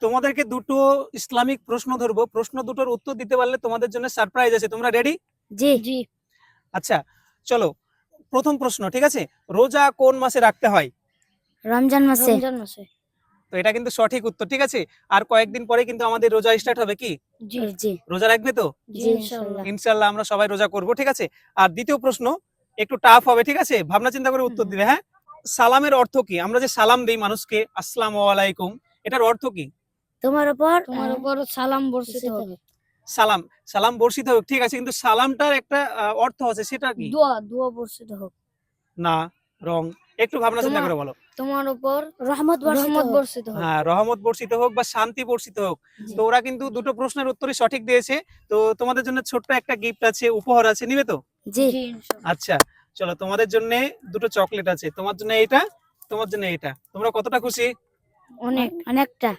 তোমাদেরকে দুটো ইসলামিক প্রশ্ন ধরবো, প্রশ্ন দুটোর উত্তর দিতে পারলে তোমাদের জন্য সারপ্রাইজ আছে। তোমরা রেডি? জি জি। আচ্ছা চলো, প্রথম প্রশ্ন, ঠিক আছে? রোজা কোন মাসে রাখতে হয়? রমজান মাসে। রমজান মাসে। তো এটা কিন্তু সঠিক উত্তর, ঠিক আছে। আর কয়েকদিন পরে কিন্তু আমাদের রোজা স্টার্ট হবে, কি জি জি রোজা রাখবে তো? জি ইনশাআল্লাহ। ইনশাআল্লাহ আমরা সবাই রোজা করব, ঠিক আছে। আর দ্বিতীয় প্রশ্ন একটু টাফ হবে, ঠিক আছে, ভাবনা চিন্তা করে উত্তর দিবে। হ্যাঁ, সালামের অর্থ কি? আমরা যে সালাম দেই মানুষকে, আসসালামু আলাইকুম, এটার অর্থ কি? তোমার উপর তোমার উপর সালাম বর্ষিত হোক। সালাম, সালাম বর্ষিত হোক, ঠিক আছে, কিন্তু সালামটার একটা অর্থ আছে, সেটা কি? দোয়া, দোয়া বর্ষিত হোক। না, রং। একটু ভাবনা চিন্তা করে বলো। তোমার উপর রহমত বর্ষিত হোক। হ্যাঁ, রহমত বর্ষিত হোক বা শান্তি বর্ষিত হোক। জি। তো ওরা কিন্তু দুটো প্রশ্নের উত্তরই সঠিক দিয়েছে। তো তোমাদের জন্য ছোট্ট একটা গিফট আছে, উপহার আছে, নিবে তো? জি জি ইনশাআল্লাহ। আচ্ছা চলো, তোমাদের জন্য দুটো চকলেট আছে, তোমার জন্য এইটা, তোমার জন্য এইটা। তোমরা কতটা খুশি? অনেক। অনেকটা।